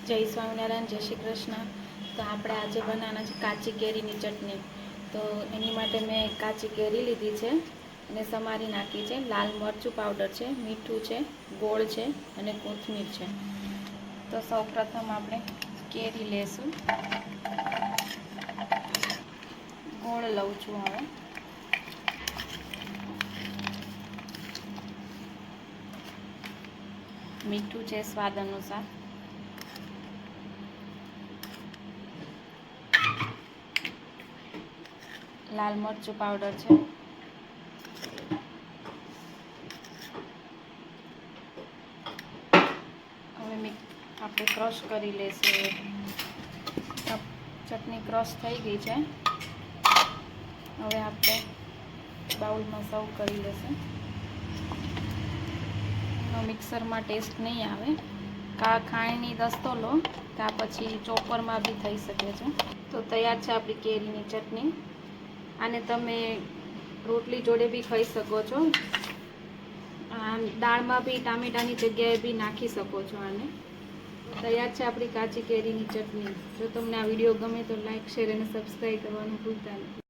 જય સ્વામિનારાયણ, જય શ્રી કૃષ્ણ। તો આપણે આજે બનાવવાના છે કાચી કેરીની ચટણી। તો એની માટે મેં કાચી કેરી લીધી છે અને સમારી નાખી છે। લાલ મરચું પાવડર છે, મીઠું છે, ગોળ છે અને કોથમીર છે। તો સૌપ્રથમ આપણે કેરી લેશું। ગોળ લઉં છું હવે। મીઠું છે સ્વાદ અનુસાર। લાલ મરચું પાવડર છે। હવે આપણે ક્રશ કરી લેશું। ચટણી ક્રશ થઈ ગઈ છે। હવે આપણે બાઉલમાં સર્વ કરી લેશું। મિક્સરમાં ટેસ્ટ નહીં આવે, કા ખાંડની દસ્તો લો કા પછી ચોપરમાં બી થઈ શકે છે। તો તૈયાર છે આપણી કેરીની ચટણી। આને તમે રોટલી જોડે બી ખાઈ શકો છો। દાળમાં બી ટામેટાની જગ્યાએ બી નાખી શકો છો આને। તૈયાર છે આપણી કાચી કેરીની ચટણી। જો તમને આ વિડીયો ગમે તો લાઈક, શેર અને સબસ્ક્રાઈબ કરવાનું ભૂલતા નહીં।